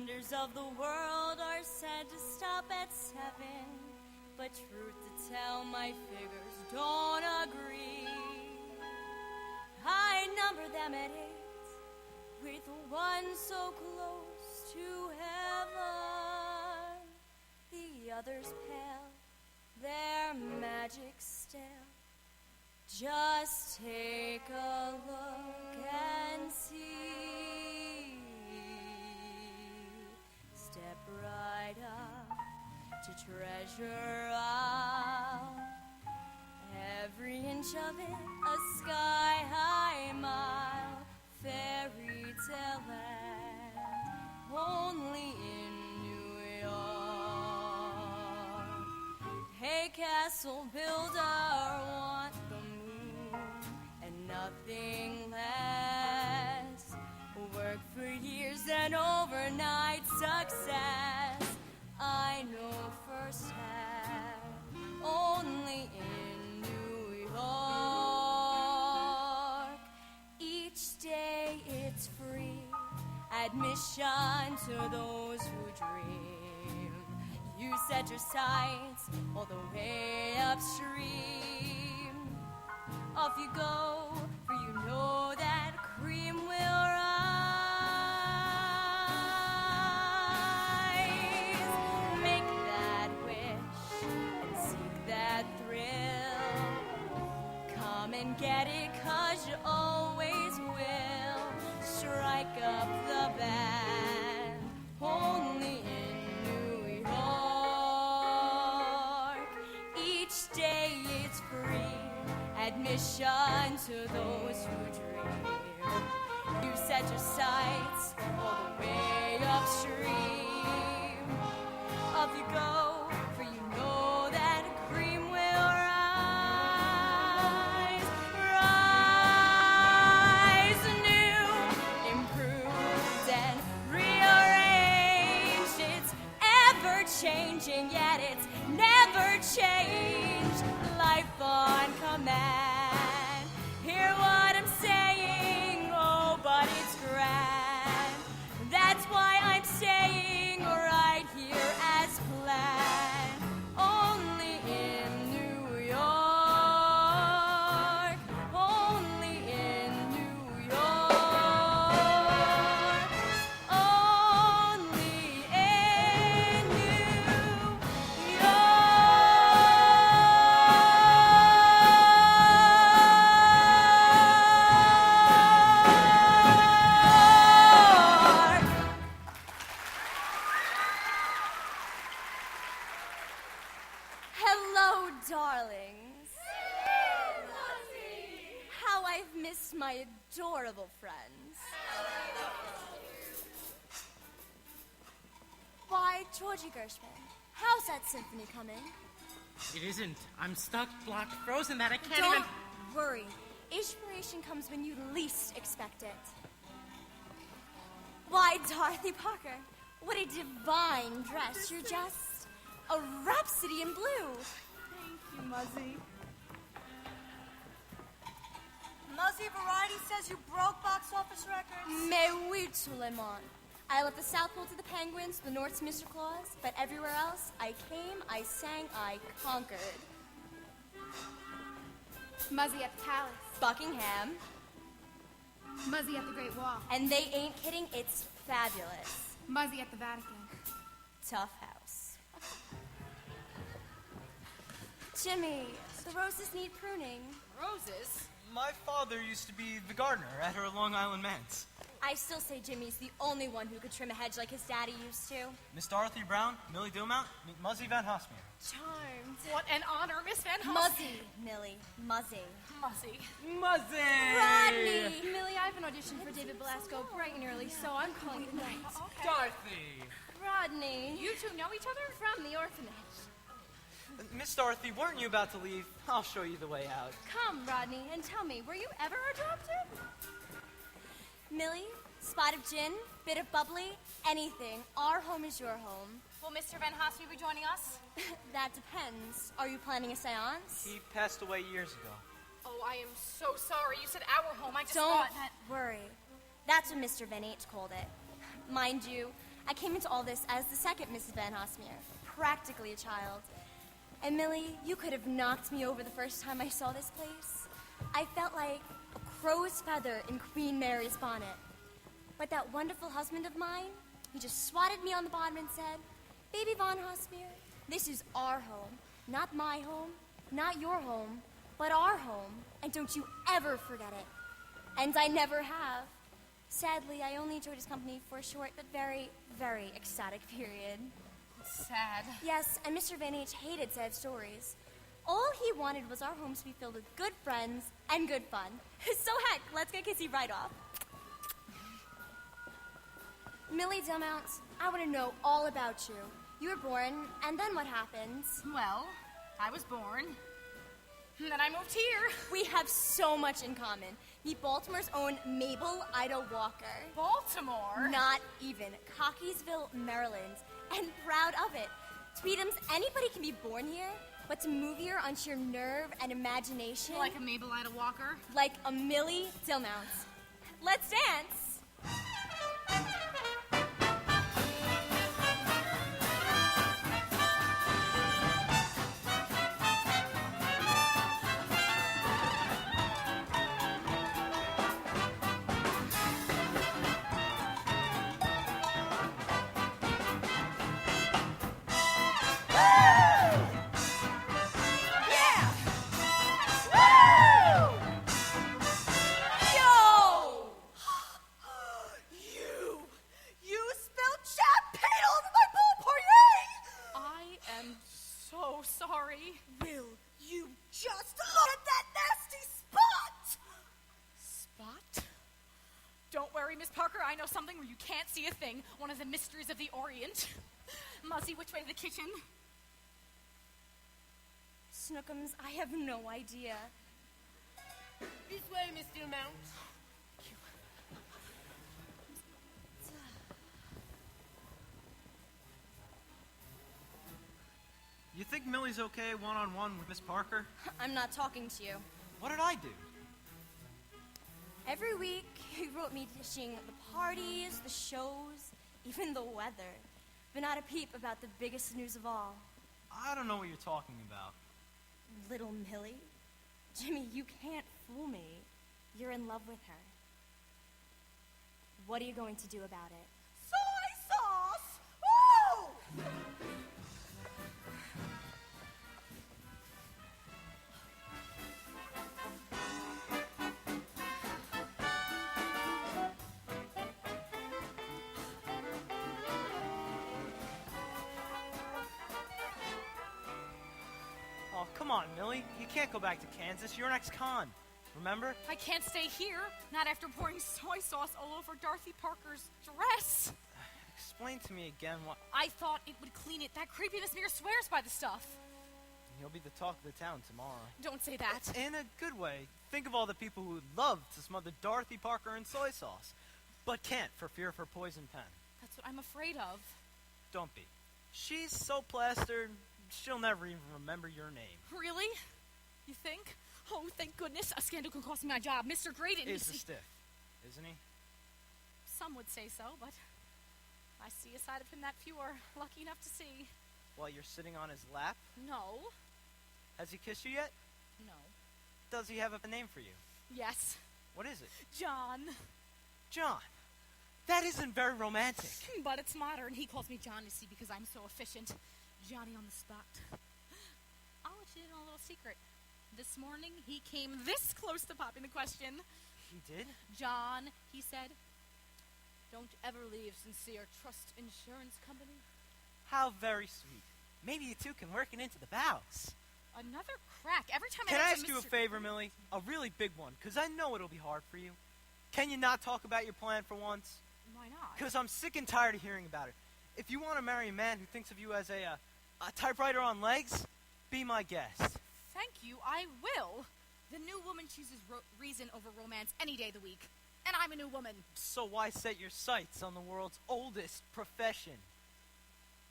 wonders of the world are said to stop at 7, but truth to tell, my figures don't agree. I number them at 8, with one so close to heaven. The others pale, their magic stale. Just take a look and see. Step right up to Treasure Isle. Every inch of it a sky-high mile. Fairy tale land, only in New York. Hey, castle builder, want the moon and nothing less. Work for years and overnight success. I know firsthand, only in New York. Each day it's free, admission to those who dream. You set your sights all the way upstream. Off you go, for you know that cream will rise. Make that wish and seek that thrill. Come and get it, 'cause you always will. Strike up the band, only in New York. Each day it's free, admission to those who dream. You set your sights all the way upstream. Up you go, for you know that cream will rise. Rise new, improved and rearranged. It's ever changing, yet it's never changed. Life on command. Hear what I'm saying? Oh, but it's grand. That's why I'm staying right here as planned. Only in New York. Only in New York. Only in New York. Hello, darlings. How I've missed my adorable friends. Why, Georgie Gershwin, how's that symphony coming? It isn't. I'm stuck, blocked, frozen that I can't Don't even... worry. Inspiration comes when you least expect it. Why, Dorothy Parker, what a divine dress. You're just a rhapsody in blue. Thank you, Muzzy. Muzzy, Variety says you broke box office records. Mais oui, Suleiman. I left the South Pole to the Penguins, the North to Mr. Claus, but everywhere else, I came, I sang, I conquered. Muzzy at the Palace. Buckingham, Muzzy at the Great Wall. and they ain't kidding, it's fabulous. Muzzy at the Vatican. Tough house. Jimmy, the roses need pruning. Roses? My father used to be the gardener at her Long Island manse. I still say Jimmy's the only one who could trim a hedge like his daddy used to. Miss Dorothy Brown, Millie Dumount, meet Muzzy Van Hosmeer. Charmed. What an honor, Miss Van Muzzy, Millie, Muzzy. Muzzy. Muzzy! Rodney! Millie, I have an audition for David Belasco bright and early, so I'm calling it a night. Dorothy! Rodney. You two know each other? From the orphanage. Miss Dorothy, weren't you about to leave? I'll show you the way out. Come, Rodney, and tell me, were you ever adopted? Millie, spot of gin, bit of bubbly, anything. Our home is your home. Will Mr. Van Hosmeer be joining us? That depends. Are you planning a seance? He passed away years ago. Oh, I am so sorry. You said our home. I just Don't thought that... worry. That's what Mr. Van H called it. Mind you, I came into all this as the second Mrs. Van Hosmeer, practically a child. And Millie, you could have knocked me over the first time I saw this place. I felt like a crow's feather in Queen Mary's bonnet. But that wonderful husband of mine, he just swatted me on the bottom and said, Baby Von Hosmeer, this is our home. Not my home, not your home, but our home. And don't you ever forget it. And I never have. Sadly, I only enjoyed his company for a short but very, very ecstatic period. Sad. Yes, and Mr. Van H hated sad stories. All he wanted was our homes to be filled with good friends and good fun. So heck, let's get kissy right off. Millie Dillmount, I want to know all about you. You were born, and then what happens? Well, I was born. And then I moved here. We have so much in common. Meet Baltimore's own Mabel Ida Walker. Baltimore? Not even. Cockeysville, Maryland. And proud of it. Tweetums, anybody can be born here, but to move here on sheer nerve and imagination. Like a Mabel Ida Walker? Like a Millie Dillmount. Let's dance! One of the mysteries of the Orient. Muzzy, which way to the kitchen? Snookums, I have no idea. This way, Miss Dillmount. You think Millie's okay one-on-one with Miss Parker? I'm not talking to you. What did I do? Every week, he wrote me dishing the parties, the shows, even the weather. But not a peep about the biggest news of all. I don't know what you're talking about. Little Millie? Jimmy, you can't fool me. You're in love with her. What are you going to do about it? Soy sauce! Woo! Oh, come on, Millie. You can't go back to Kansas. You're an ex-con. Remember? I can't stay here, not after pouring soy sauce all over Dorothy Parker's dress. Explain to me again what... I thought it would clean it. That creepy Miss Mears swears by the stuff. You'll be the talk of the town tomorrow. Don't say that. In a good way. Think of all the people who would love to smother Dorothy Parker in soy sauce, but can't for fear of her poison pen. That's what I'm afraid of. Don't be. She's so plastered, she'll never even remember your name. Really? You think? Oh, thank goodness. A scandal could cost me my job. Mr. Graydon Is the stiff, isn't he? Some would say so, but I see a side of him that few are lucky enough to see. While you're sitting on his lap? No. Has he kissed you yet? No. Does he have a name for you? Yes. What is it? John. John. That isn't very romantic. But it's modern. He calls me John, you see, because I'm so efficient. Johnny on the spot. I'll let you in on a little secret. This morning, he came this close to popping the question. He did? John, he said, don't ever leave Sincere Trust Insurance Company. How very sweet. Maybe you two can work it into the vows. Another crack. Every time Can I I ask you a favor, Millie? A really big one, because I know it'll be hard for you. Can you not talk about your plan for once? Why not? Because I'm sick and tired of hearing about it. If you want to marry a man who thinks of you as a typewriter on legs, be my guest. Thank you, I will. The new woman chooses reason over romance any day of the week. And I'm a new woman. So why set your sights on the world's oldest profession?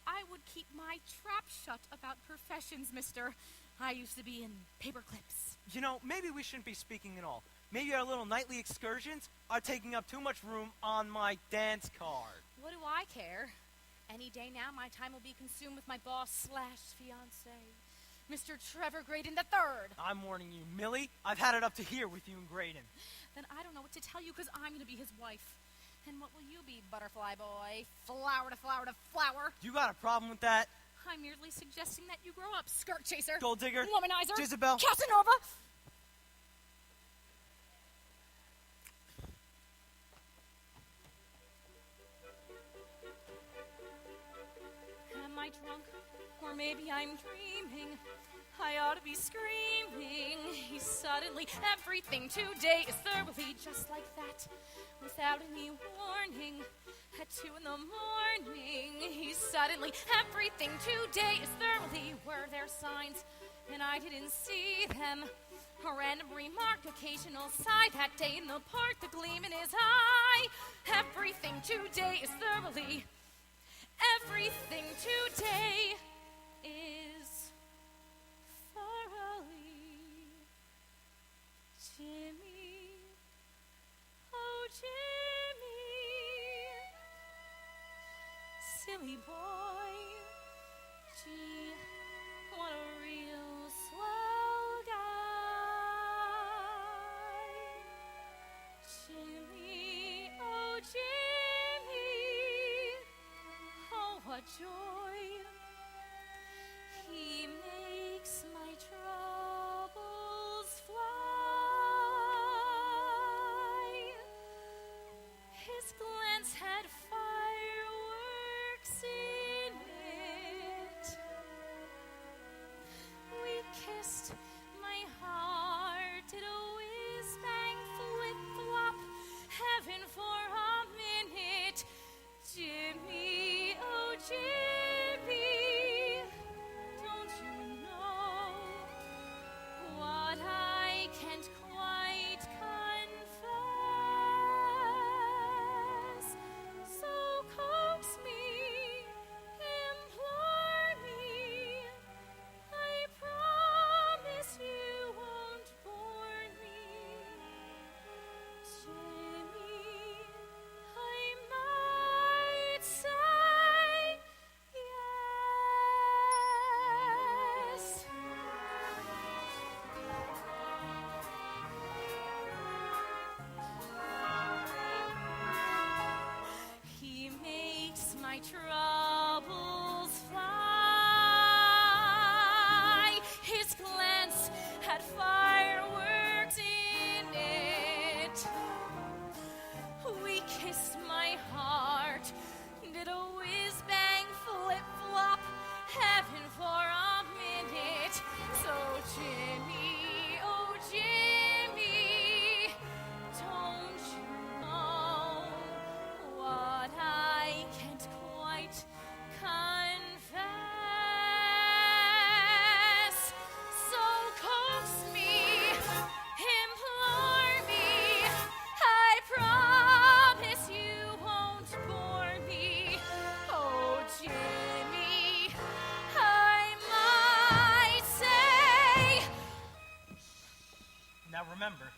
I would keep my trap shut about professions, mister. I used to be in paper clips. You know, maybe we shouldn't be speaking at all. Maybe our little nightly excursions are taking up too much room on my dance card. What do I care? Any day now, my time will be consumed with my boss/fiance, Mr. Trevor Graydon III. I'm warning you, Millie. I've had it up to here with you and Graydon. Then I don't know what to tell you because I'm going to be his wife. And what will you be, butterfly boy? Flower to flower to flower? You got a problem with that? I'm merely suggesting that you grow up, skirt chaser. Gold digger. Womanizer. Jezebel. Casanova. Am I drunk? Or maybe I'm dreaming. I ought to be screaming. Suddenly, everything today is thoroughly just like that. Without any warning, at 2 a.m, suddenly, everything today is thoroughly. Were there signs, and I didn't see them? A random remark, occasional sigh. That day in the park, the gleam in his eye. Everything today is thoroughly. Everything today is thoroughly. Jimmy, oh Jimmy, silly boy. Gee, what a real swell guy. Jimmy, oh Jimmy, oh what joy. He makes my troubles fly. His glance had fireworks in it. We kissed, my heart did a whiz-bang flip-flop. Heaven for a minute. Jimmy, oh Jimmy, don't you know what I can't quite confess? So coax me, implore me, I promise you won't bore me. Jimmy, I might say yes. He makes my troubles fly. His glance had fireworks in it. We kissed, my heart did a whiz-bang flip-flop. Heaven for a minute. So Jimmy, oh Jimmy, don't you know what I can't quite confess? So coax me, implore me, I promise you won't bore me. Oh Jimmy, I might say. Now remember,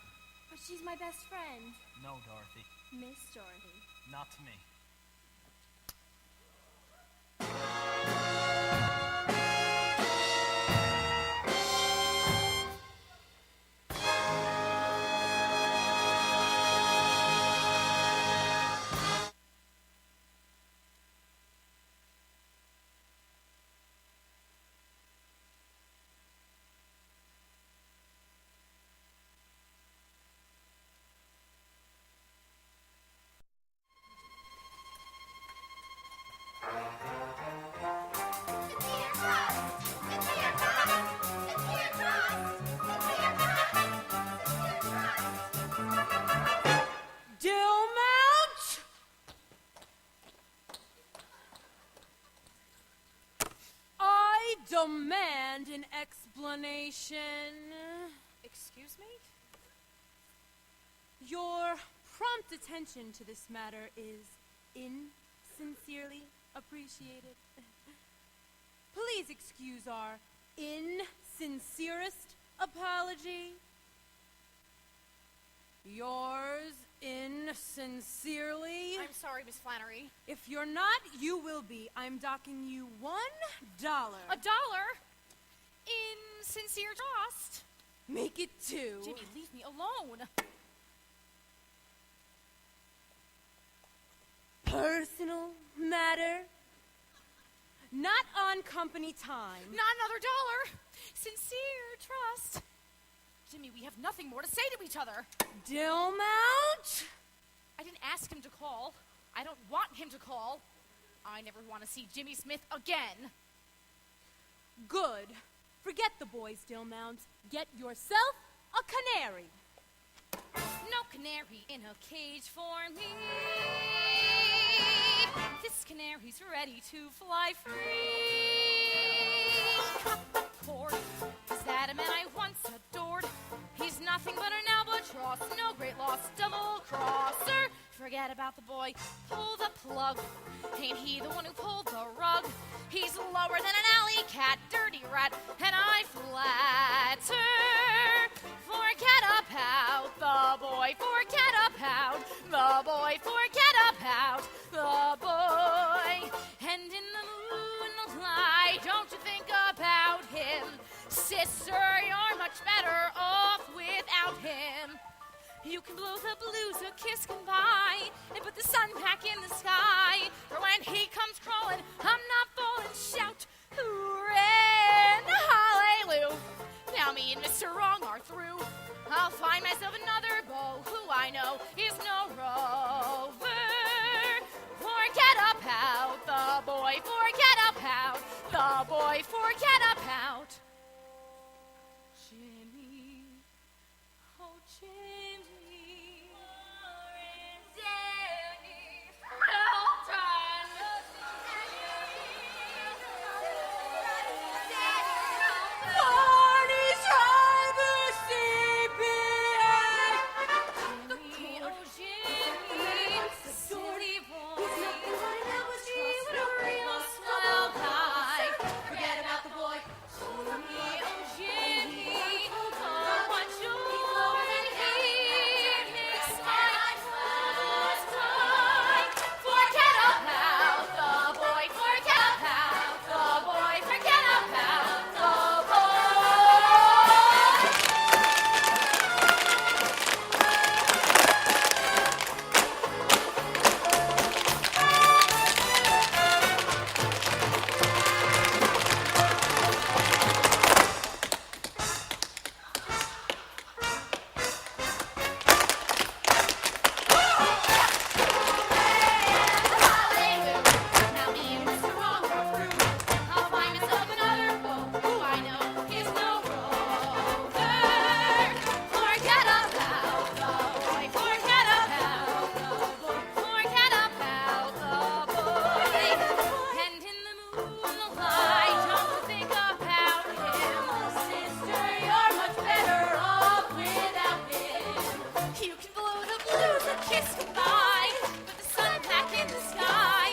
But she's my best friend, no, Dorothy. Miss Dorothy. Not to me. Dillmount! I demand an explanation. Excuse me? Your prompt attention to this matter is insincerely appreciated. Please excuse our insincerest apology. Yours Insincerely. I'm sorry, Miss Flannery. If you're not, you will be. I'm docking you $1. $1? In sincere trust. Make it 2. Jimmy, leave me alone. Personal matter. Not on company time. Not another $1. Sincere trust. Jimmy, we have nothing more to say to each other. Dillmount? I didn't ask him to call. I don't want him to call. I never want to see Jimmy Smith again. Good. Forget the boys, Dillmount. Get yourself a canary. No canary in a cage for me. This canary's ready to fly free. Cut the cord. Is that a man I once adored? He's nothing but an albatross, no great loss, double crosser. Forget about the boy, pull the plug. Ain't he the one who pulled the rug? He's lower than an alley cat, dirty rat, and I flatter. Forget about the boy, forget about the boy, forget about the boy. And in the moonlight, don't you think about him. Sister, you're much better off without him. You can blow the blues, a kiss can buy, and put the sun back in the sky. For when he comes crawling, I'm not falling. Shout, hooray, and hallelujah. Now me and Mr. Wrong are through. I'll find myself another beau who I know is no rover. Forget about the boy, forget about the boy, forget about Jimmy. Oh, Jimmy. Danny. Well done. Party driver, CPA. Jimmy, oh Jimmy, the sorty boy. Trust a real swell guy. Forget about the boy. Jimmy, oh Jimmy, oh what joy he makes my heart cry. Forget about the boy, forget about the boy, forget about the boy. Now me and Mr. Wrong are through. I'll find myself another beau who I know is no rover. Forget about the boy, forget about the boy, forget about the boy. And in the moonlight, don't think about him. Sister, you're much better off without him. You can blow the blues, a kiss goodbye, put the sun back in the sky.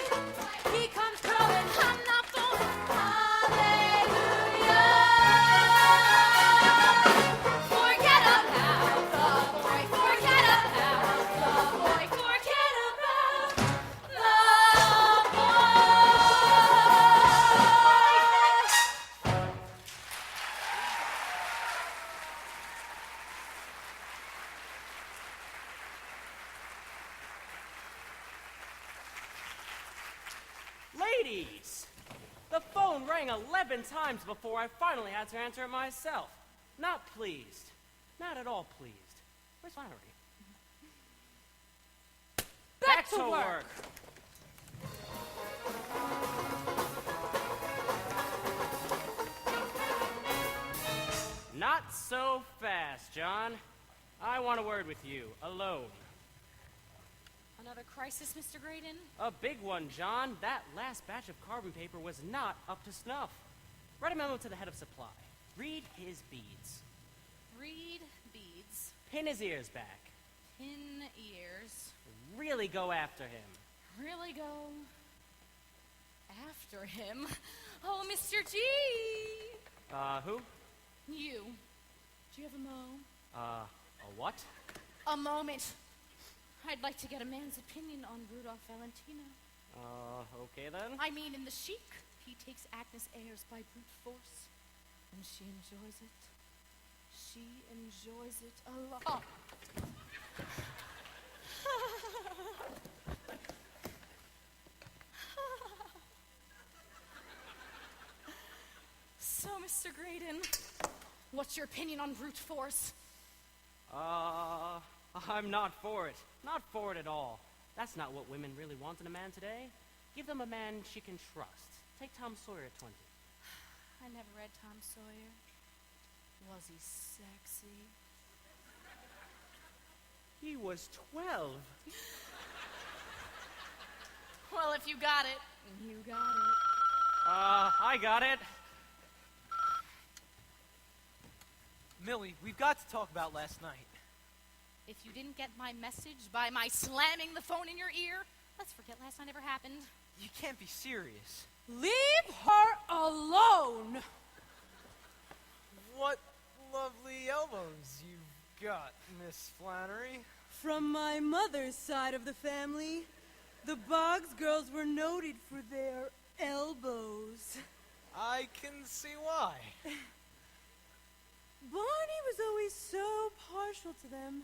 He comes crawling, I'm not falling. Hallelujah. Forget about the boy, forget about the boy, forget about the boy. Ladies! The phone rang 11 times before I finally had to answer it myself. Not pleased. Not at all pleased. Where's Flannery? Back to work. Not so fast, John. I want a word with you, alone. Another crisis, Mr. Graydon? A big one, John. That last batch of carbon paper was not up to snuff. Write a memo to the head of supply. Read his beads. Read beads. Pin his ears back. Pin ears. Really go after him. Really go after him. Oh, Mr. G! Who? You. Do you have a mo? A what? A moment. I'd like to get a man's opinion on Rudolph Valentino. Okay then. I mean, in The Chic, he takes Agnes Ayres by brute force, and she enjoys it. She enjoys it a lot. So, Mr. Graydon, what's your opinion on brute force? I'm not for it. Not for it at all. That's not what women really want in a man today. Give them a man she can trust. Take Tom Sawyer at 20. I never read Tom Sawyer. Was he sexy? He was 12. Well, if you got it, you got it. I got it. Millie, we've got to talk about last night. If you didn't get my message by my slamming the phone in your ear, let's forget last night ever happened. You can't be serious. Leave her alone! What lovely elbows you've got, Miss Flannery. From my mother's side of the family, the Boggs girls were noted for their elbows. I can see why. Barney was always so partial to them.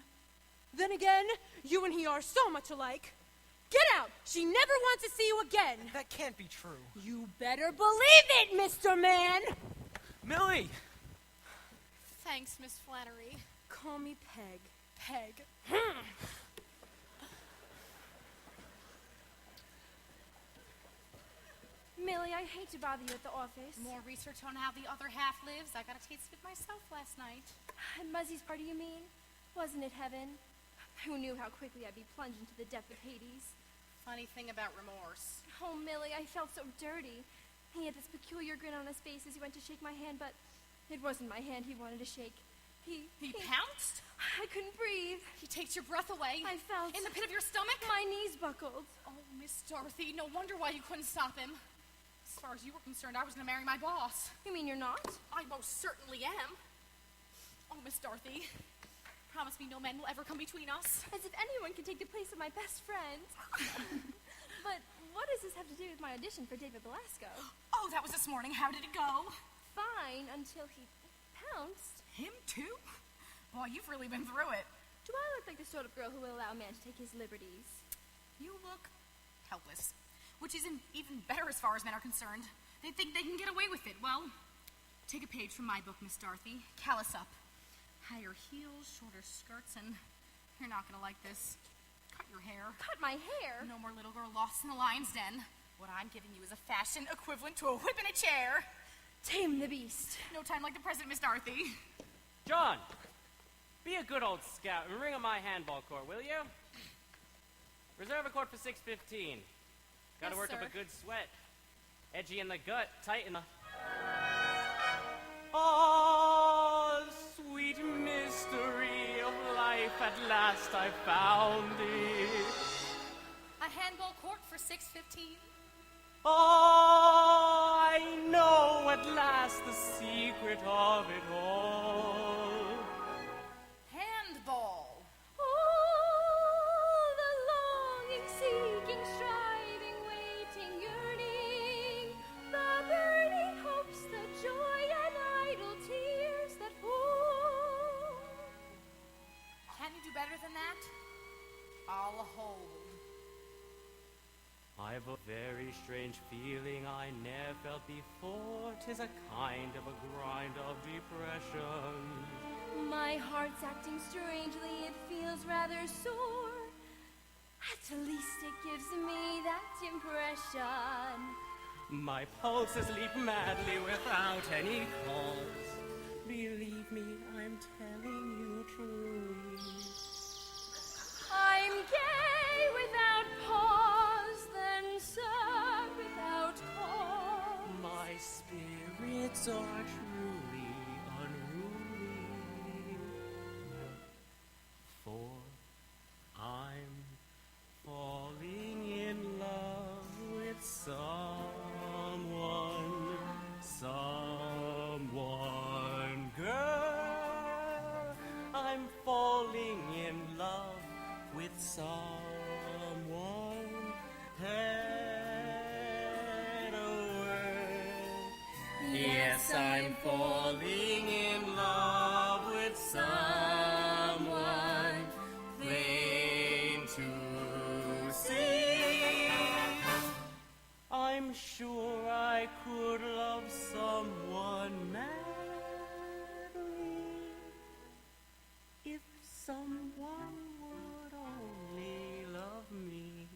Then again, you and he are so much alike. Get out! She never wants to see you again! That can't be true. You better believe it, Mr. Man! Millie! Thanks, Miss Flannery. Call me Peg. Peg. Millie, I hate to bother you at the office. More research on how the other half lives. I got a taste of it myself last night. At Muzzie's party, you mean? Wasn't it heaven? Who knew how quickly I'd be plunged into the depth of Hades? Funny thing about remorse. Oh, Millie, I felt so dirty. He had this peculiar grin on his face as he went to shake my hand, but it wasn't my hand he wanted to shake. He pounced? I couldn't breathe. He takes your breath away. I felt... In the pit of your stomach? My knees buckled. Oh, Miss Dorothy, no wonder why you couldn't stop him. As far as you were concerned, I was going to marry my boss. You mean you're not? I most certainly am. Oh, Miss Dorothy, promise me no man will ever come between us. As if anyone could take the place of my best friend. But what does this have to do with my audition for David Belasco? Oh, that was this morning. How did it go? Fine, until he pounced. Him too? Boy, you've really been through it. Do I look like the sort of girl who will allow a man to take his liberties? You look helpless, which isn't even better as far as men are concerned. They think they can get away with it. Well, take a page from my book, Miss Dorothy. Callous up. Higher heels, shorter skirts, and you're not gonna like this. Cut your hair. Cut my hair? No more little girl lost in the lion's den. What I'm giving you is a fashion equivalent to a whip in a chair. Tame the beast. No time like the present, Miss Dorothy. John, be a good old scout and ring on my handball court, will you? Reserve a court for 6:15. Gotta Yes, work up sir. a good sweat. Edgy in the gut, tight in the... Oh, sweet mystery of life, at last I found it. A handball court for 6:15. Oh, I know at last the secret of it all. Handball. Oh, the longing, seeking, striving, waiting, yearning, the burning hopes, the joy and idle tears that fall. Can you do better than that? I'll hold. I've a very strange feeling I ne'er felt before. 'Tis a kind of a grind of depression. My heart's acting strangely, it feels rather sore. At least it gives me that impression. My pulses leap madly without any cause. Believe me, I'm telling you truly. I'm gay without pause, then sad without cause. My spirits are truly unruly. For I'm falling in love with someone, girl. I'm falling in love with someone head over. Yes, I'm falling in love with someone plain to see. I'm sure I could love someone madly if someone would only love me.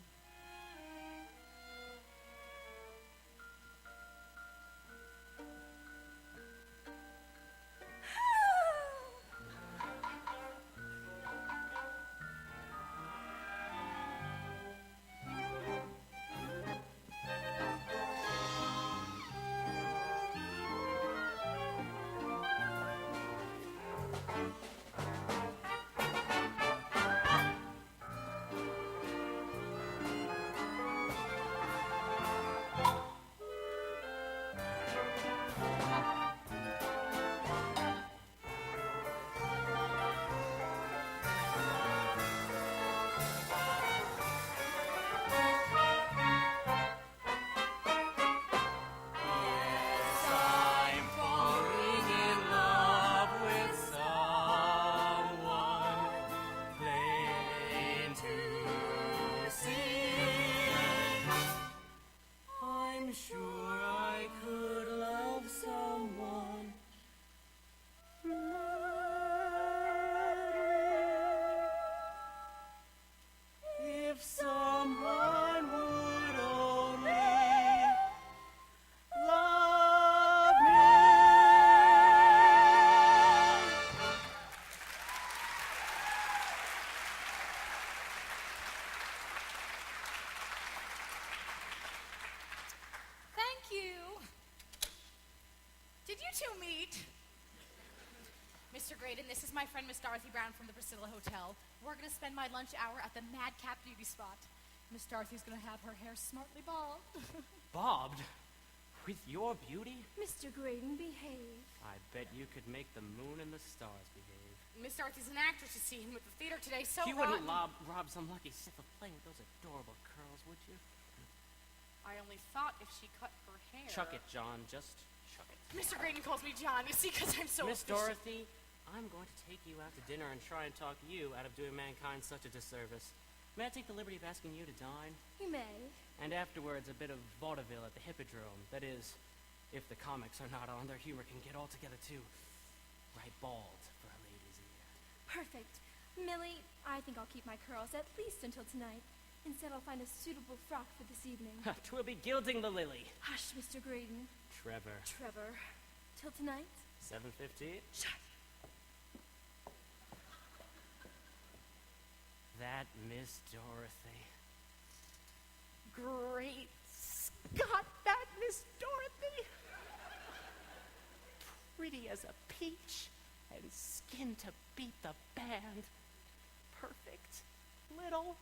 Did you two meet? Mr. Graydon, this is my friend Miss Dorothy Brown from the Priscilla Hotel. We're going to spend my lunch hour at the Madcap Beauty Spot. Miss Dorothy's going to have her hair smartly bobbed. Bobbed? With your beauty? Mr. Graydon, behave. I bet you could make the moon and the stars behave. Miss Dorothy's an actress, you see, and with the theater today so You wouldn't rob some lucky sip of playing with those adorable curls, would you? I only thought if she cut her hair. Chuck it, John. Just chuck it. Mr. Graydon calls me John, you see, because I'm so Miss efficient. Dorothy, I'm going to take you out to dinner and try and talk you out of doing mankind such a disservice. May I take the liberty of asking you to dine? You may. And afterwards, a bit of vaudeville at the Hippodrome. That is, if the comics are not on, their humor can get altogether too right bald for a lady's ear. Perfect. Millie, I think I'll keep my curls at least until tonight. Instead, I'll find a suitable frock for this evening. 'Twill be gilding the lily. Hush, Mr. Graydon. Trevor. Trevor. Till tonight? 7:50. Shut. That Miss Dorothy. Great Scott, that Miss Dorothy! Pretty as a peach and skin to beat the band. Perfect little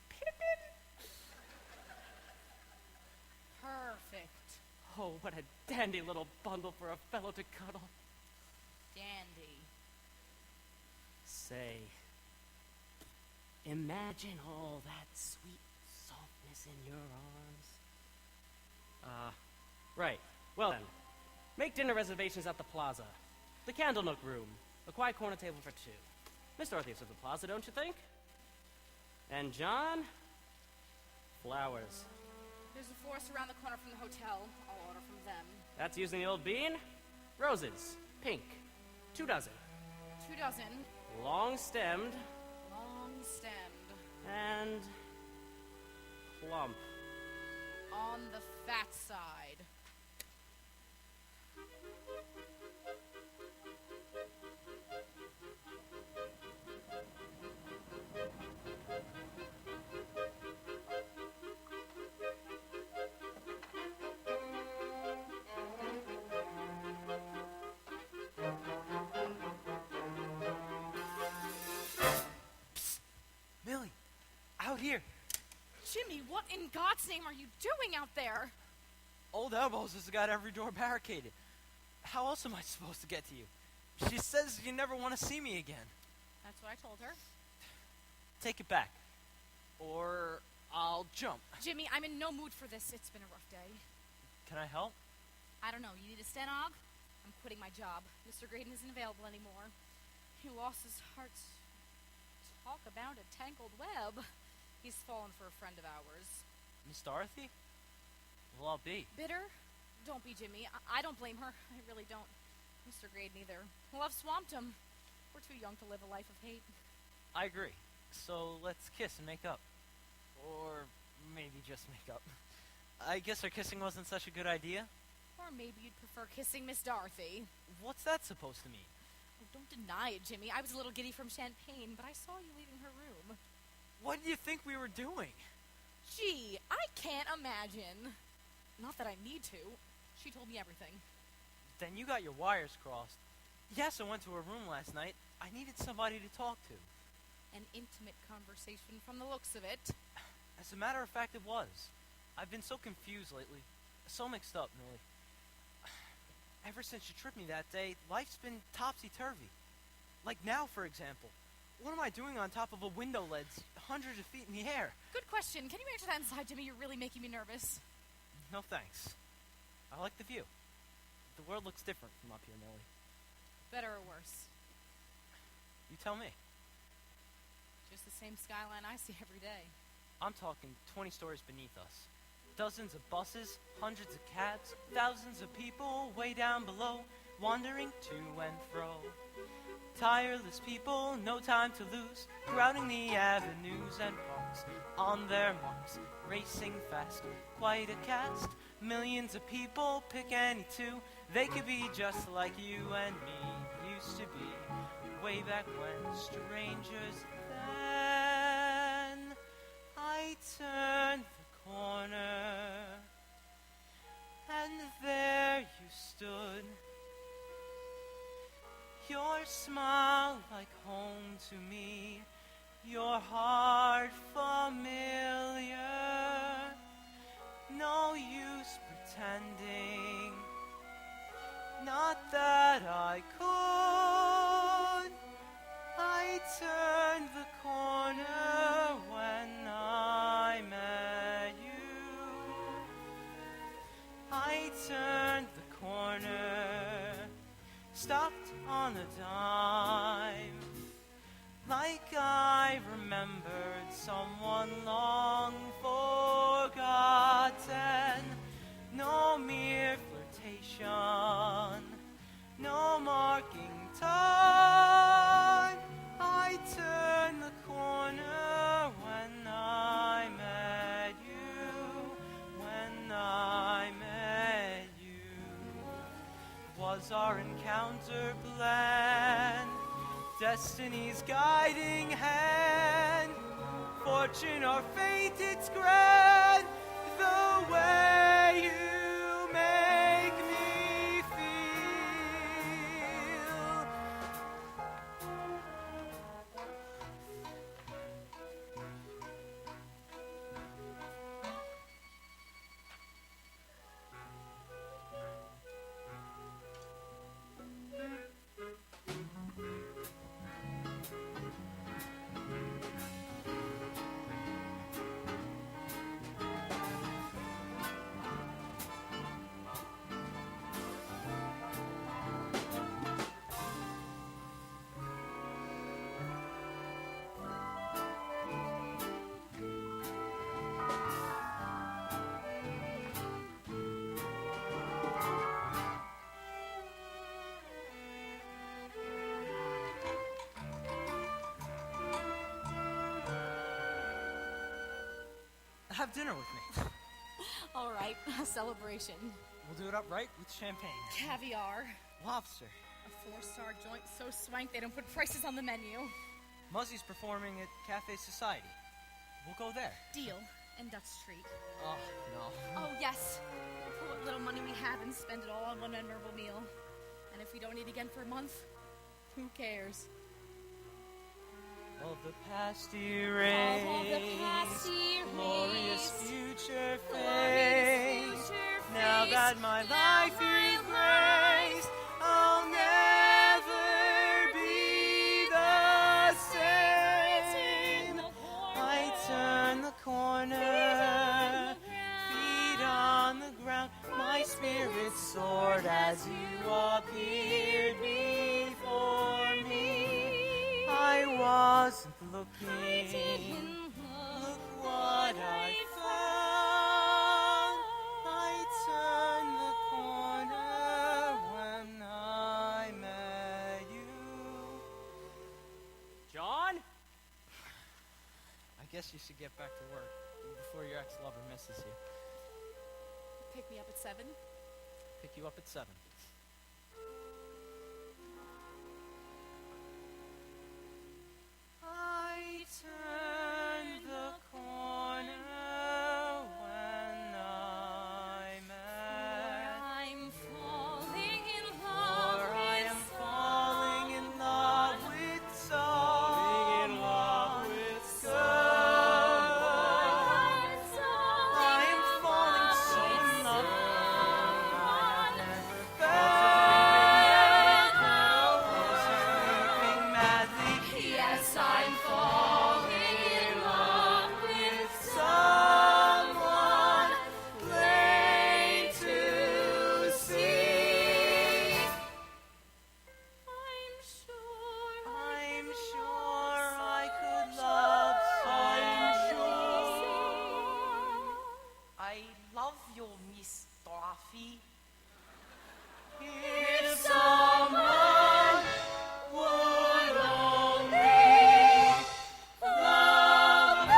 Pippin. Perfect. Oh, what a dandy little bundle for a fellow to cuddle. Dandy. Say, imagine all that sweet softness in your arms. Right. Well then, make dinner reservations at the Plaza. The Candle Nook room. A quiet corner table for two. Miss Dorothy's at the Plaza, don't you think? And John? Flowers. There's a florist around the corner from the hotel. I'll order from them. That's using the old bean? Roses. Pink. 2 dozen. 2 dozen. Long-stemmed. Long-stemmed. And plump. On the fat side. Millie, out here. Jimmy, what in God's name are you doing out there? Old Elbows has got every door barricaded. How else am I supposed to get to you? She says you never want to see me again. That's what I told her. take it back. Or I'll jump. Jimmy, I'm in no mood for this. It's been a rough day. Can I help? I don't know. You need a stenog? I'm quitting my job. Mr. Graydon isn't available anymore. He lost his heart. Talk about a tangled web. He's fallen for a friend of ours. Miss Dorothy? Well, I'll be. Bitter? Don't be, Jimmy. I don't blame her. I really don't. Mr. Graydon either. Love swamped him. We're too young to live a life of hate. I agree. So let's kiss and make up. Or maybe just make up. I guess our kissing wasn't such a good idea. Or maybe you'd prefer kissing Miss Dorothy. What's that supposed to mean? Oh, don't deny it, Jimmy. I was a little giddy from champagne, but I saw you leaving her room. What do you think we were doing? Gee, I can't imagine. Not that I need to. She told me everything. Then you got your wires crossed. Yes, I went to her room last night. I needed somebody to talk to. An intimate conversation from the looks of it. As a matter of fact, it was. I've been so confused lately. So mixed up, Millie. Ever since you tripped me that day, life's been topsy-turvy. Like now, for example. What am I doing on top of a window ledge hundreds of feet in the air? Good question. Can you answer that inside, Jimmy? You're really making me nervous. No thanks. I like the view. The world looks different from up here, Millie. Better or worse? You tell me. Just the same skyline I see every day. I'm talking 20 stories beneath us. Dozens of buses, hundreds of cabs, thousands of people way down below, wandering to and fro. Tireless people, no time to lose, crowding the avenues and parks. On their marks, racing fast, quite a cast. Millions of people, pick any two. They could be just like you and me used to be, way back when, strangers then. I turned the corner, and there you stood. Your smile like home to me, your heart familiar. No use pretending, not that I could. I turned the corner when I met you. I turned the corner, stopped on a dime, like I remembered someone long forgotten. No mere flirtation, no marking time. I turned the corner when I met you, when I met you. Was our encounter planned? Destiny's guiding hand? Fortune or fate, it's grand, the way you make me feel. Have dinner with me. All right, a celebration. We'll do it up right with champagne. Caviar. Lobster. A 4-star joint so swank they don't put prices on the menu. Muzzy's performing at Cafe Society. We'll go there. Deal. And Dutch Street. Oh, no. Oh, yes. We'll pull what little money we have and spend it all on one memorable meal. And if we don't eat again for a month, who cares? Of the past erased, All the past erased, glorious future glorious face. future Now face. that my Now life my is graced, I'll never be the same. wasn't looking. didn't Look what I found. I turned the corner when I met you. John? I guess you should get back to work before your ex-lover misses you. Pick me up at 7. Pick you up at 7. I turned the corner when I met. I'm falling in For love I with am falling in love with someone. I am falling so in love. I've never felt sleeping madly. Yes, I'm falling in love with Someone plain to see. I'm I'm sure sure I could love I love your Miss Dorothy. If someone would only love me.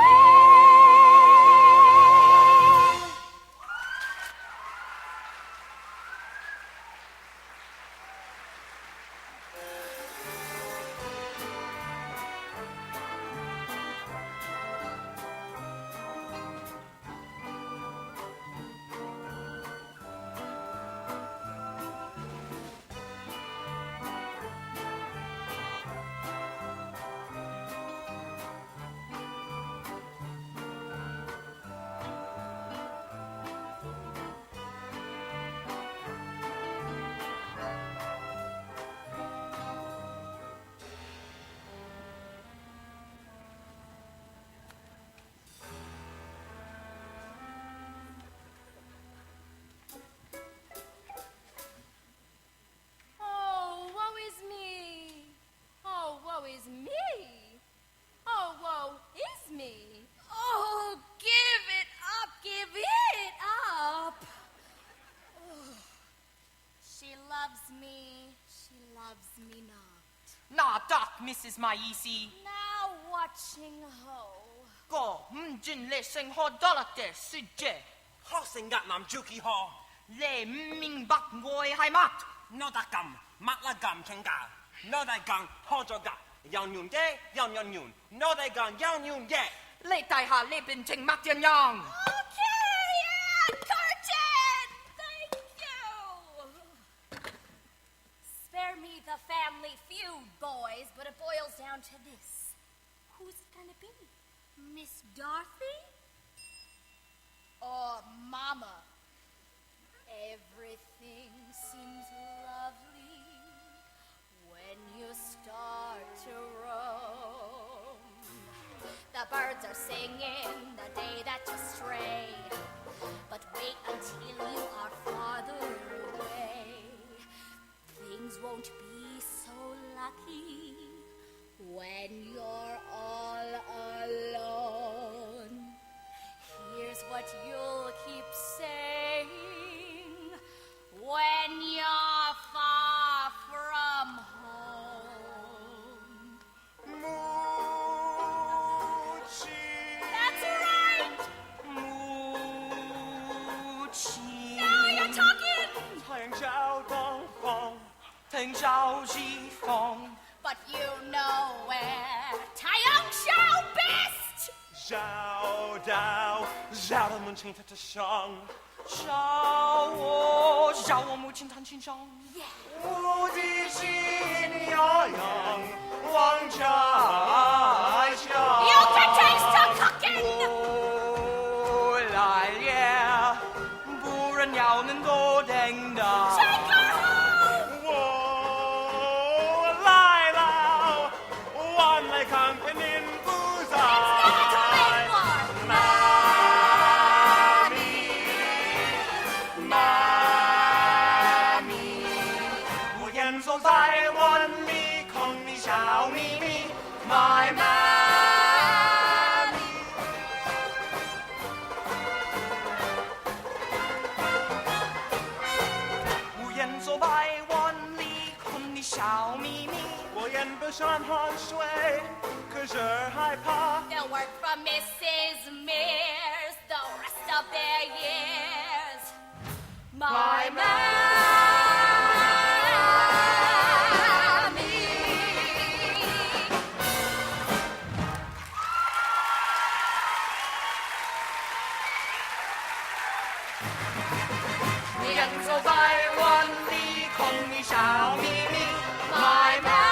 Oh, woe is me. Oh, woe is me. Oh, woe is me. Oh, give it up, give it up. Oh. She loves me, she loves me not. Nah, Doc, Mrs. Maisi. Now watching ho. 個唔轉你成何得啦嘅説啫，學成日男 Juki 學，你唔明白愛係乜？ no 得咁，乜啦咁傾㗎 ，no 得咁學咗㗎，有用嘅，有用用 ，no 得咁有用嘅。你睇下呢邊情乜樣樣？ Okay, and curtain! Thank you! Spare me the family feud, boys, but it boils down to this. Who's it gonna be? Miss Dorothy? Or Mama? Everything seems lovely when you start to roam. The birds are singing the day that you stray, but wait until you are farther away. Things won't be so lucky when you're all alone. Here's what you'll keep saying when you're far from home. That's right! Now you're talking! 聽朝之風， But you know where Taeyong Shao best! 找到他们青苔的上，找我母親彈琴上，我的心呀呀往家乡。 You can taste the cooking! 我來了，不然要能夠聽到。 Take her home! 我来了，我来看看您不在。 It's not too late for 妈咪，妈咪，我演奏在万里空里 my mammy. 无言走百万里，空的小秘密。我沿着山汗水，可是害怕。 They'll work from Mrs. Mears the rest of their years. My mammy. 远走百万里，空的小秘密。My mammy.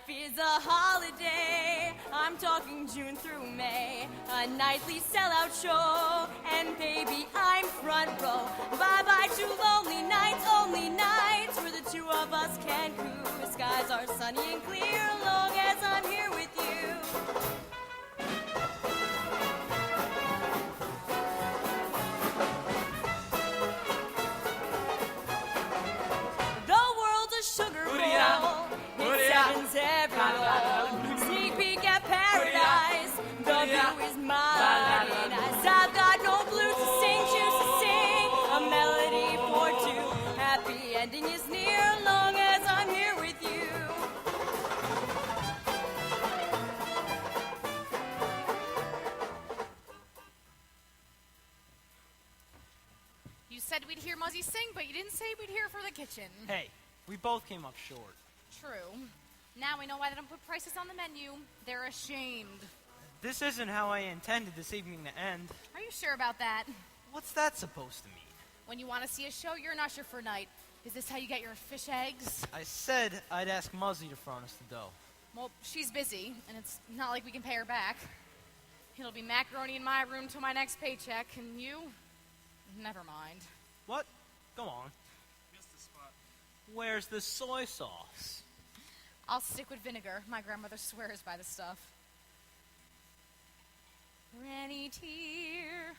'Tis a holiday, I'm talking June through May, a nightly sellout show, and baby, I'm front row. Bye-bye to lonely nights where the two of us can coo. Skies are sunny and clear, long as I'm here with you. The world's a sugar bowl. It's sevens every roll. Sneak peek at paradise. The view is mine. As I've got no blues to sing, choose to sing a melody for two. Happy ending is near, long as I'm here with you. You said we'd hear Muzzy sing, but you didn't say we'd hear for the kitchen. Hey, we both came up short. True. Now we know why they don't put prices on the menu. They're ashamed. This isn't how I intended this evening to end. Are you sure about that? What's that supposed to mean? When you want to see a show, you're an usher for a night. Is this how you get your fish eggs? I said I'd ask Muzzy to front us the dough. Well, she's busy, and it's not like we can pay her back. It'll be macaroni in my room till my next paycheck, and you? Never mind. What? Go on. Missed the spot. Where's the soy sauce? I'll stick with vinegar. My grandmother swears by the stuff. Granny dear,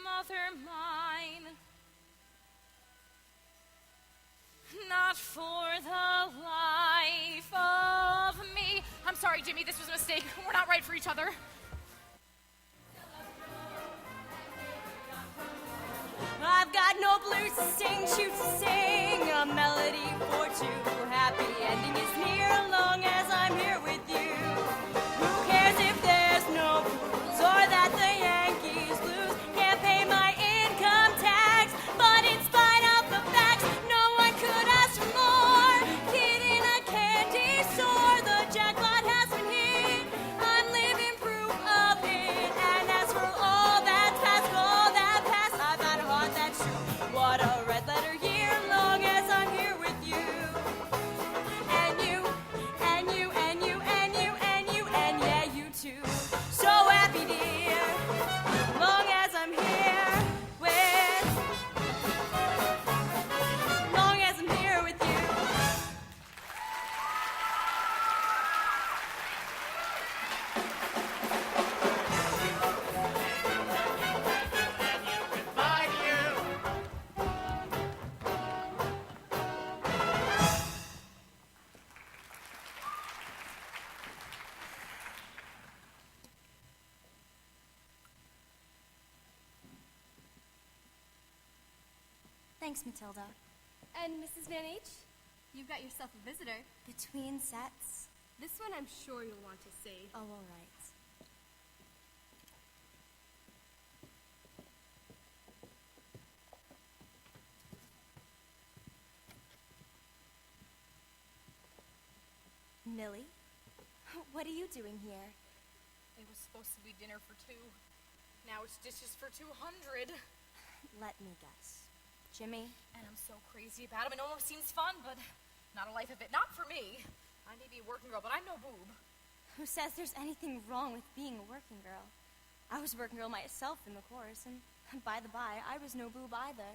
mother mine, not for the life of me. I'm sorry, Jimmy, this was a mistake. We're not right for each other. I've got no blues to sing, shoot to sing a melody for two. Happy ending is near, long as I'm here with you. Who cares if there's no blues or that the Yankees lose? Can't pay my income tax, but in spite of the facts, no one could ask for more. Kid in a candy store, the jackpot has been hit. I'm living proof of it, and as for all that's past, all that past, I've got a heart that's true. What a red letter year, long as I'm here with you. And you Thanks, Matilda. And Mrs. Van H., you've got yourself a visitor. Between sets? This one I'm sure you'll want to see. Oh, all right. Millie? What are you doing here? It was supposed to be dinner for 2. Now it's dishes for 200. Let me guess. Jimmy? And I'm so crazy about him. It almost seems fun, but not a life of it. Not for me. I may be a working girl, but I'm no boob. Who says there's anything wrong with being a working girl? I was a working girl myself in the chorus, and by the by, I was no boob either.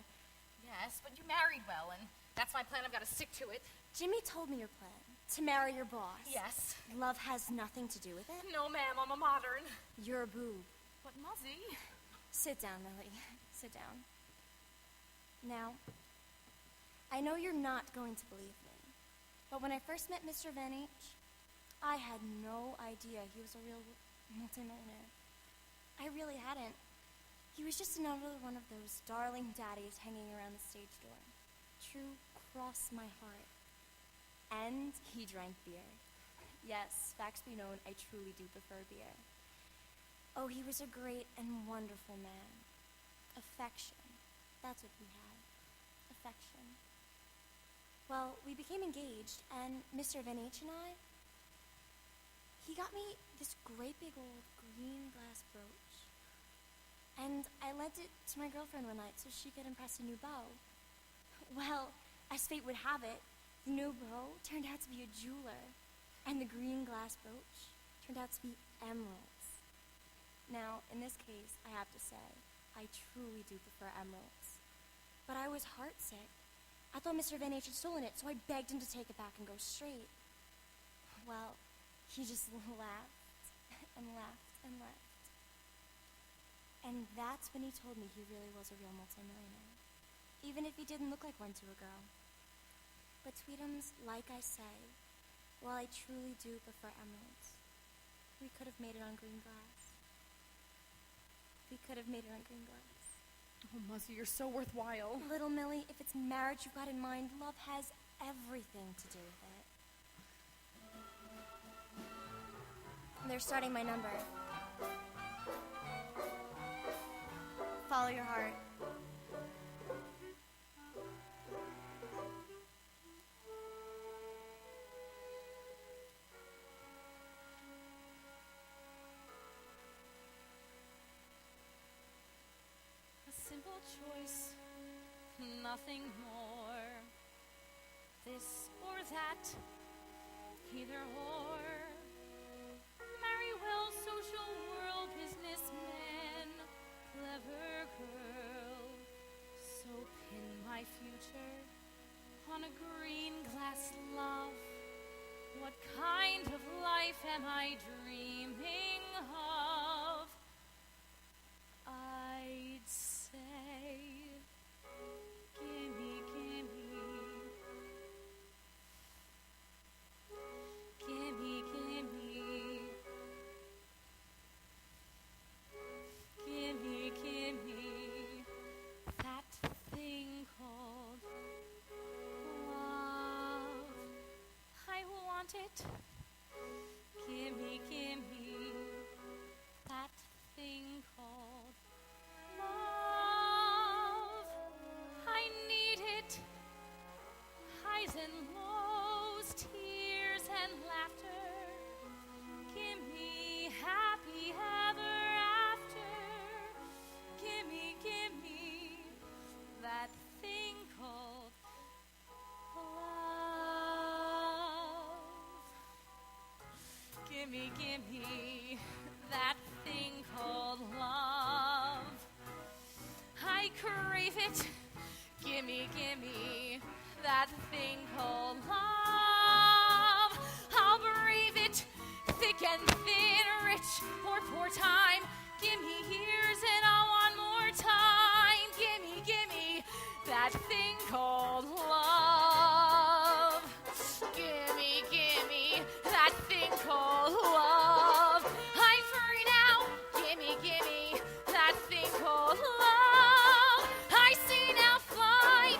Yes, but you married well, and that's my plan. I've got to stick to it. Jimmy told me your plan. To marry your boss. Yes. Love has nothing to do with it? No, ma'am, I'm a modern. You're a boob. But Muzzy... Sit down, Millie. Sit down. Now, I know you're not going to believe me, but when I first met Mr. Van H., I had no idea he was a real multimillionaire. I really hadn't. He was just another one of those darling daddies hanging around the stage door. True, cross my heart. And he drank beer. Yes, facts be known, I truly do prefer beer. Oh, he was a great and wonderful man. Affection. That's what we had. Affection. Well, we became engaged, and Mr. Van H. and he got me this great big old green glass brooch. And I lent it to my girlfriend one night so she could impress a new beau. Well, as fate would have it, the new beau turned out to be a jeweler, and the green glass brooch turned out to be emeralds. Now, in this case, I have to say, I truly do prefer emeralds. But I was heartsick. I thought Mr. Van H. had stolen it, so I begged him to take it back and go straight. Well, he just laughed and laughed and laughed. And that's when he told me he really was a real multimillionaire, even if he didn't look like one to a girl. But Tweetums, like I say, while I truly do prefer emeralds, we could have made it on green glass. We could have made it on green glass. Oh, Muzzy, you're so worthwhile. Little Millie, if it's marriage you've got in mind, love has everything to do with it. They're starting my number. Follow your heart. A simple choice, nothing more. This or that, either or. Marry well, social world, businessman, clever girl. So pin my future on a green glass love. What kind of life am I dreaming of? I'd say, gimme, gimme, gimme, gimme, gimme, gimme, that thing called love. I want it. Gimme, gimme, that thing called love. I need it. Highs and lows, tears and laughter. Gimme happy ever after. Gimme that thing called love. Gimme that thing called love. I crave it. Gimme that thing called love. I'll brave it, thick and thin, rich or poor time. Gimme years and I'll want more time. Gimme that thing called love. Gimme that thing called love. I'm free now. Gimme that thing called love. I see now fly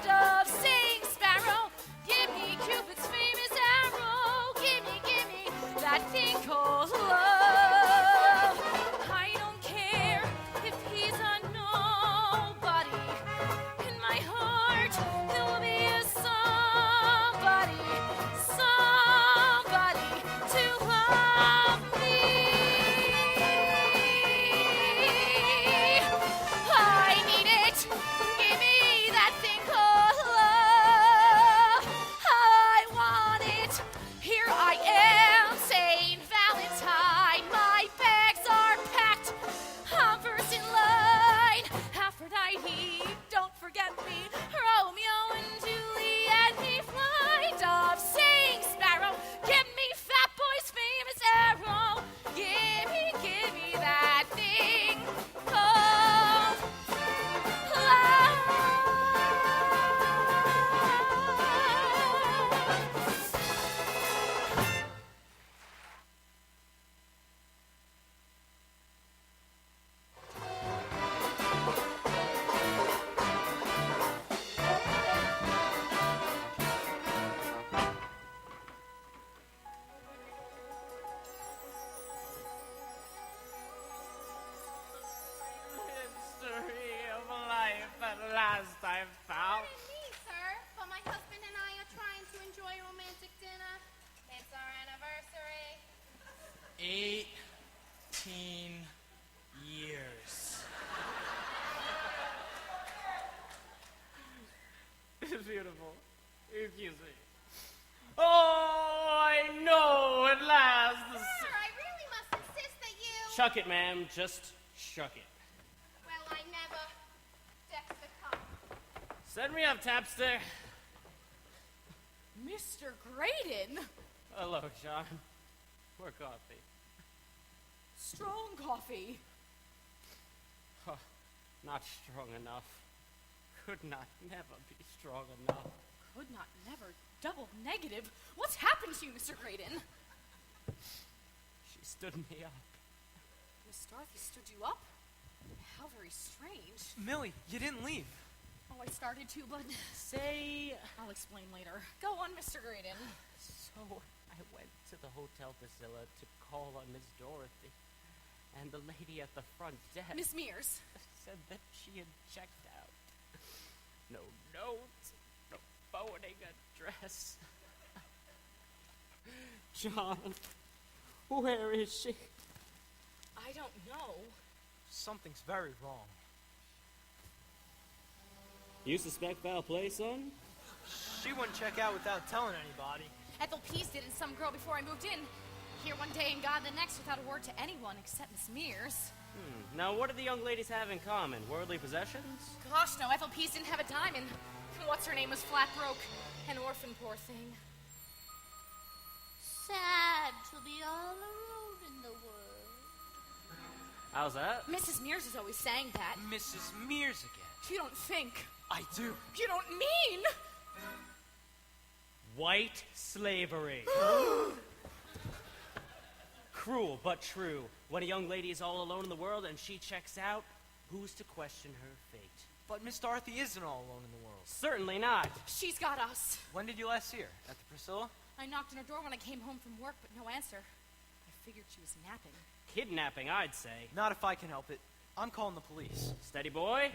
is beautiful. Excuse me. Oh, I know, at last. Sir, I really must insist that you... Chuck it, ma'am. Just shuck it. Well, I never... Dexter, come. Send me up, Tapster. Mr. Graydon! Hello, John. More coffee. Strong coffee. Huh, not strong enough. Could not never be strong enough. Could not, never, double negative. What's happened to you, Mr. Graydon? She stood me up. Miss Dorothy stood you up? How very strange. Millie, you didn't leave. Oh, I started to, but Say, I'll explain later. Go on, Mr. Graydon. so I went to the Hotel Priscilla to call on Miss Dorothy, and the lady at the front desk Miss Mears. said that she had checked out. No notes, no forwarding address. John, where is she? I don't know. Something's very wrong. You suspect foul play, son? She wouldn't check out without telling anybody. Ethel Pease did and some girl before I moved in. Here one day and gone the next without a word to anyone except Miss Mears. Now, what do the young ladies have in common? Worldly possessions? Gosh, no, Ethel Pease didn't have a dime, and what's her name was flat broke. An orphan, poor thing. Sad to be all alone in the world. How's that? Mrs. Mears is always saying that. Mrs. Mears again. You don't think. I do. You don't mean. White slavery. Cruel but true. When a young lady is all alone in the world and she checks out, who's to question her fate? But Miss Dorothy isn't all alone in the world. Certainly not. She's got us. When did you last see her? At the Priscilla? I knocked on her door when I came home from work, but no answer. I figured she was napping. Kidnapping, I'd say. Not if I can help it. I'm calling the police. Steady, boy.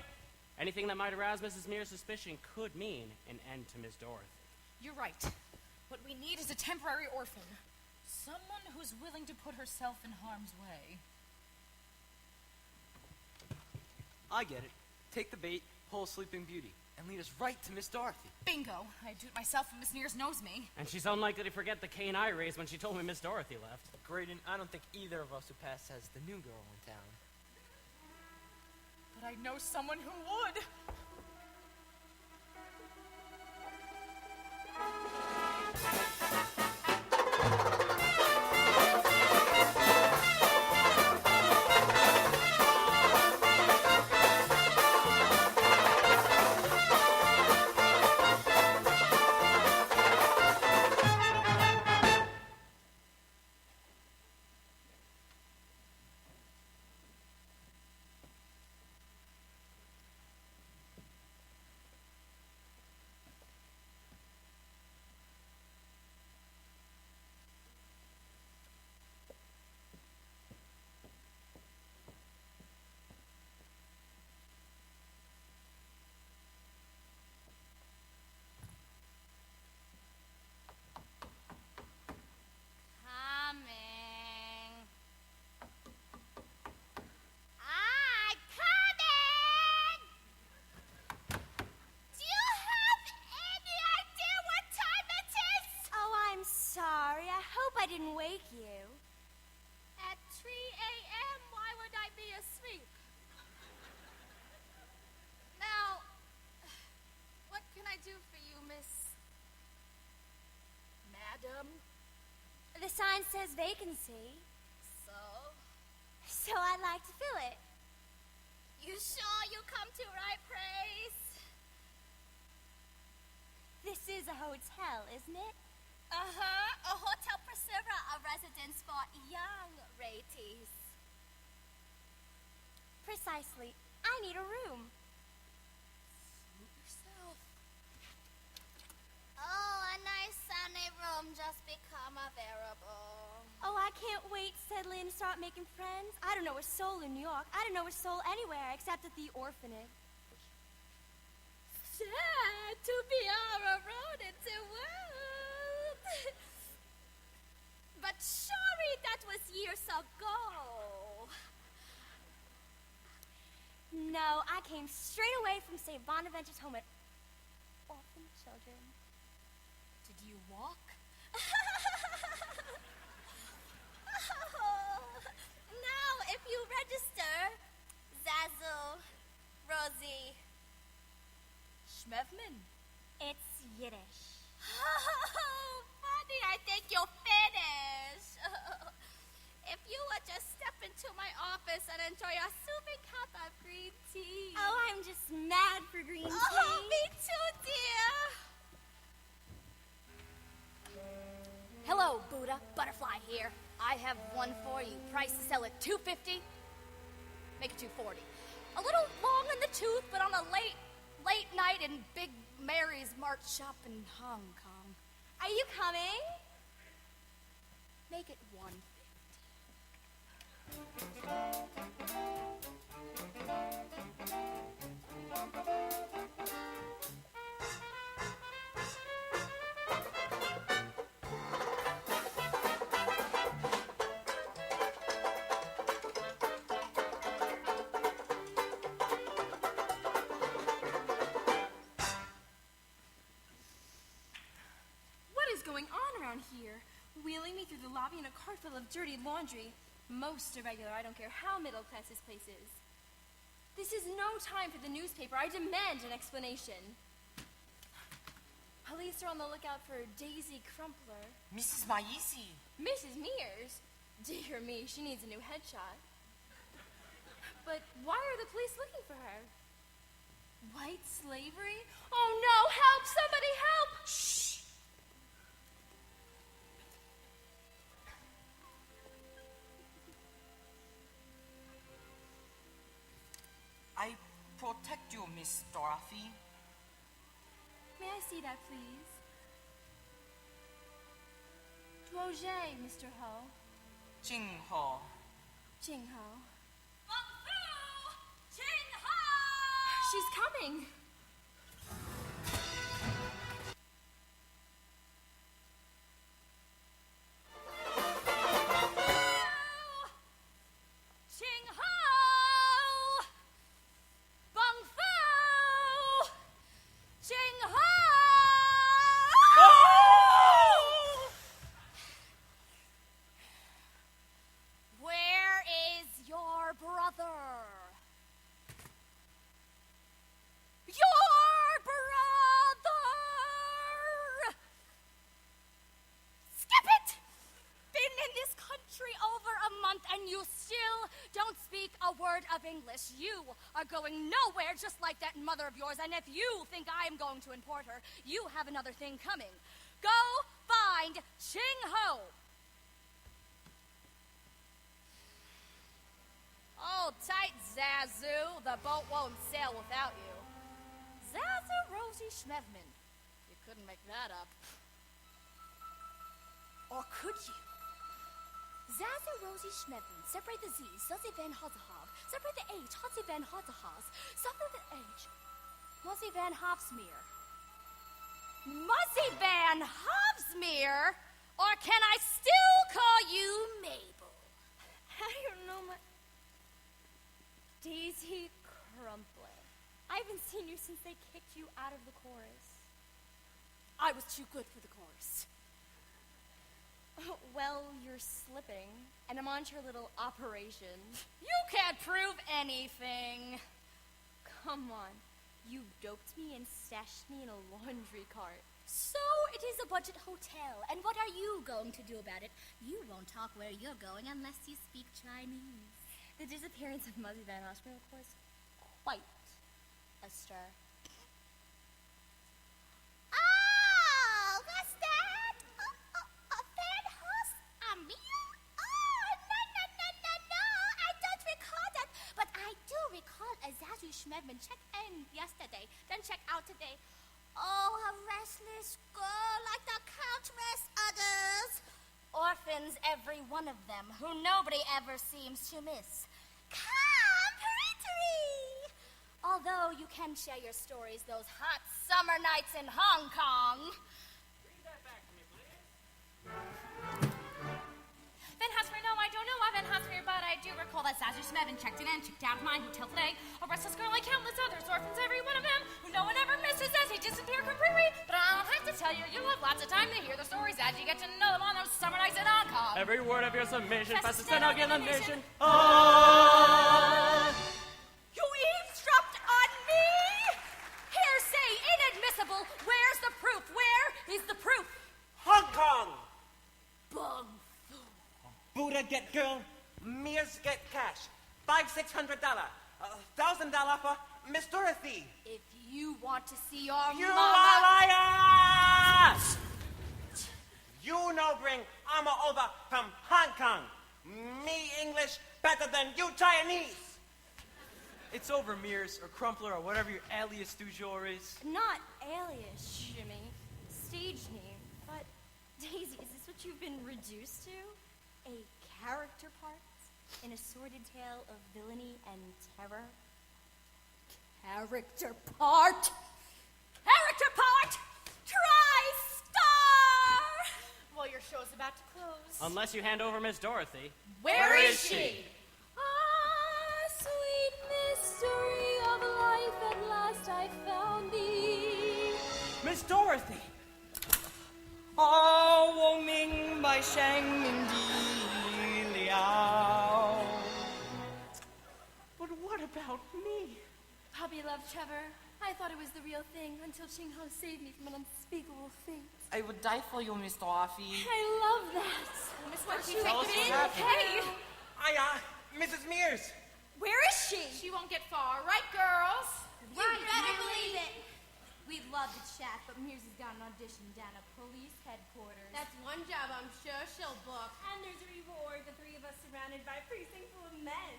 Anything that might arouse Mrs. Mears' suspicion could mean an end to Miss Dorothy. You're right. What we need is a temporary orphan. Someone who's willing to put herself in harm's way. I get it. Take the bait, pull a Sleeping Beauty, and lead us right to Miss Dorothy. Bingo! I'd do it myself if Miss Mears knows me. And she's unlikely to forget the cane I raised when she told me Miss Dorothy left. Graydon, I don't think either of us who passed as the new girl in town. But I know someone who would. Coming. I'm coming! Do you have any idea what time it is? Oh, I'm sorry. I hope I didn't wake you. At 3 a.m., why would I be asleep? Now, what can I do for you, Miss... Madam? The sign says vacancy, So? so I'd like to fill it. You sure you come to right place? This is a hotel, isn't it? Uh-huh. A Hotel Priscilla, a residence for young ratees. Precisely. I need a room. Suit yourself. Oh, a nice sunny room just become available. Oh, I can't wait to settle in and start making friends. I don't know a soul in New York. I don't know a soul anywhere except at the orphanage. Sad to be all alone in the world. But surely that was years ago. No, I came straight away from St. Bonaventure's home at orphanage. children. Did you walk? Now, if you register, Zazu, Rosie. Schmevman. It's Yiddish. Oh, funny, I think you'll finish. If you would just step into my office and enjoy a soothing cup of green tea. Oh, I'm just mad for green tea. Oh, me too, dear. Hello, Buddha. Butterfly here. I have one for you. Price to sell at $250. Make it $240. A little long in the tooth, but on a late night in Big Mary's Mart shop in Hong Kong. Are you coming? Make it $150. What is going on around here? Wheeling me through the lobby in a cart full of dirty laundry. Most irregular, I don't care how middle class this place is. This is no time for the newspaper. I demand an explanation. Police are on the lookout for Daisy Crumpler. Mrs. Maisi. Mrs. Mears? Dear me, she needs a new headshot. But why are the police looking for her? White slavery? Oh no, help! Somebody help! Shh. I protect you, Miss Dorothy. May I see that, please? Doge, Mr. Ho. Jing Ho. Jing Ho. Ching Ho! She's coming! Ching Ho! Bung Fu! Ching Ho! Where is your brother? Your brother! Skip it! Been in this country over a month and you still don't speak a word of English. You are going nowhere just like that mother of yours, and if you think I am going to import her, you have another thing coming. Go find Ching Ho! Hold tight, Zazu. The boat won't sail without you. Zazu Rosie Schmevman. You couldn't make that up. Or could you? Zazu Rosie Schmevin. Separate the Z. Suzy Van Hotzehov. Separate the H. Hotzy Van Hotzehas. Separate the H. Muzzy Van Hofsmeer. Muzzy Van Hofsmeer? Or can I still call you Mabel? I don't know my... Daisy Crumpler. I haven't seen you since they kicked you out of the chorus. I was too good for the chorus. Well, you're slipping, and I'm on to your little operation. You can't prove anything. Come on. You doped me and stashed me in a laundry cart. So it is a budget hotel, and what are you going to do about it? You won't talk where you're going unless you speak Chinese. The disappearance of Muzzy Van Hospital was quite a stir. Oh, what's that? Van Host Amir? Oh, no, I don't recall that. But I do recall a Zazu Schmevman check-in yesterday, then check out today. Oh, a restless girl like the countless others. Orphans, every one of them, who nobody ever seems to miss. Complimentary! Although you can share your stories those hot summer nights in Hong Kong. Read that back to me, please. Van Hosmer, no, I don't know why Van Hosmer, but I do recall that Zazu Schmevin checked in and checked out of my hotel today. A restless girl like countless others, orphans, every one of them, who no one ever misses as they disappear completely. But lots of time to hear the stories as you get to know them on those summer nights in Hong Kong. Every word of your submission, fastest Fastest dog in the nation. You eavesdropped on me? Hearsay, inadmissible. Where's the proof? Where is the proof? Hong Kong! Bung. Buddha get girl, Mears get cash. $500-600, $1,000 for Miss Dorothy. If you want to see your You mama... are liars! You no bring armor over from Hong Kong. Me English better than you Chinese. It's over, Mears, or Crumpler, or whatever your alias du jour is. Not alias, Jimmy. Stage name. But, Daisy, is this what you've been reduced to? A character part in a sordid tale of villainy and terror? Character part? Character part? Tri-star! Well, your show's about to close. Unless you hand over Miss Dorothy. Where is she? Ah, sweet mystery of life, at last I found thee. Miss Dorothy! 我明白生命的了。 But what about me? Puppy love, Trevor. I thought it was the real thing until Ching Ho saved me from an unspeakable fate. I would die for you, Miss Dorothy. I love that. Miss Dorothy, Tell us take what's it in. happening. Hey, Mrs. Mears. Where is she? she won't get far, right, girls? You better believe it. We'd love to chat, but Mears has got an audition down at police headquarters. That's one job I'm sure she'll book. And there's a reward, the three of us surrounded by a precinct full of men.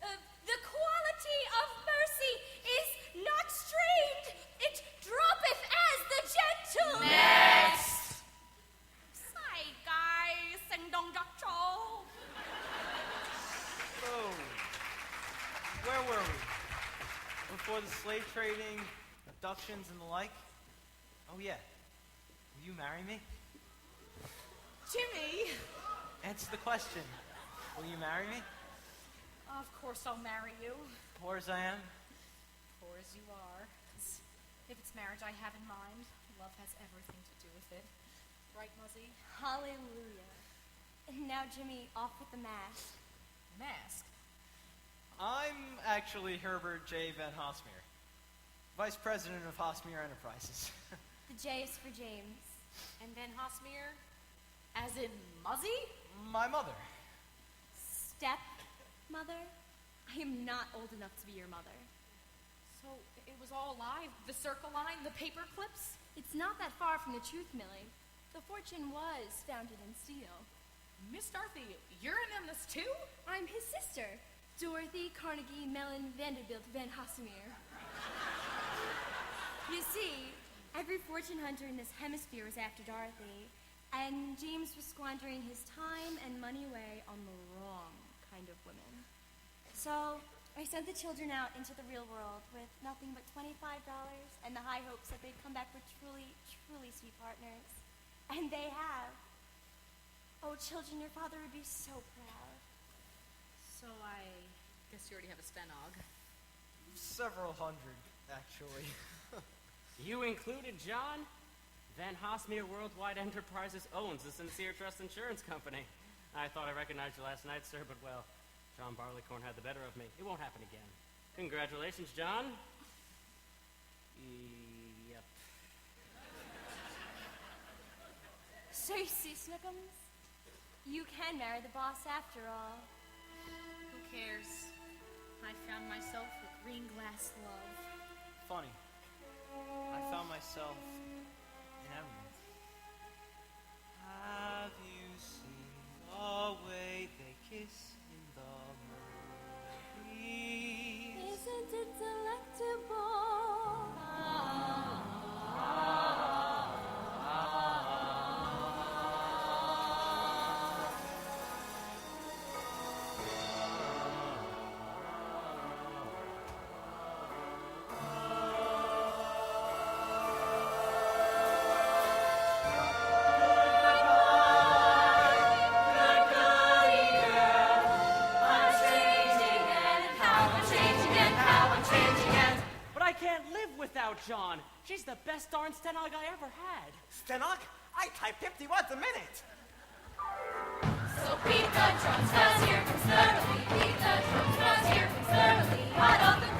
The quality of mercy is not strained. It droppeth as the gentle. Next! Say, guys, sing dong duck troll. So, where were we? Before the slave trading, abductions, and the like? Oh, yeah. Will you marry me? Jimmy! Answer the question. Will you marry me? Of course I'll marry you. Poor as I am? Poor as you are. 'Cause if it's marriage I have in mind, love has everything to do with it. Right, Muzzy? Hallelujah. And now, Jimmy, off with the mask. Mask? I'm actually Herbert J. Van Hosmeer, Vice President of Hosmeer Enterprises. The J is for James. And Van Hosmeer? As in Muzzy? My mother. Step-mother? I am not old enough to be your mother. So it was all live? The circle line, the paper clips? It's not that far from the truth, Millie. The fortune was founded in steel. Miss Dorothy, you're in this too? I'm his sister, Dorothy Carnegie Mellon Vanderbilt Van Hosmeer. You see, every fortune hunter in this hemisphere was after Dorothy, and James was squandering his time and money away on the wrong kind of women. So I sent the children out into the real world with nothing but $25 and the high hopes that they'd come back with truly, truly sweet partners. And they have. Oh, children, your father would be so proud. So I guess you already have a stenog. Several hundred, actually. You included, John? Van Hosmeer Worldwide Enterprises owns the Sincere Trust Insurance Company. I thought I recognized you last night, sir, but well, John Barleycorn had the better of me. It won't happen again. Congratulations, John. Yep. So you see, Snookums, you can marry the boss after all. Who cares? I found myself with green glass love. Funny. I found myself in emerald. Have you seen the way they kiss in the moonlight? Isn't it delectable? live without John. She's the best darn stenog I ever had. Stenog? I type 50 words a minute. So beat the drums, 'cause here comes Thoroughly. Beat the drums, 'cause here comes Thoroughly. Hot off the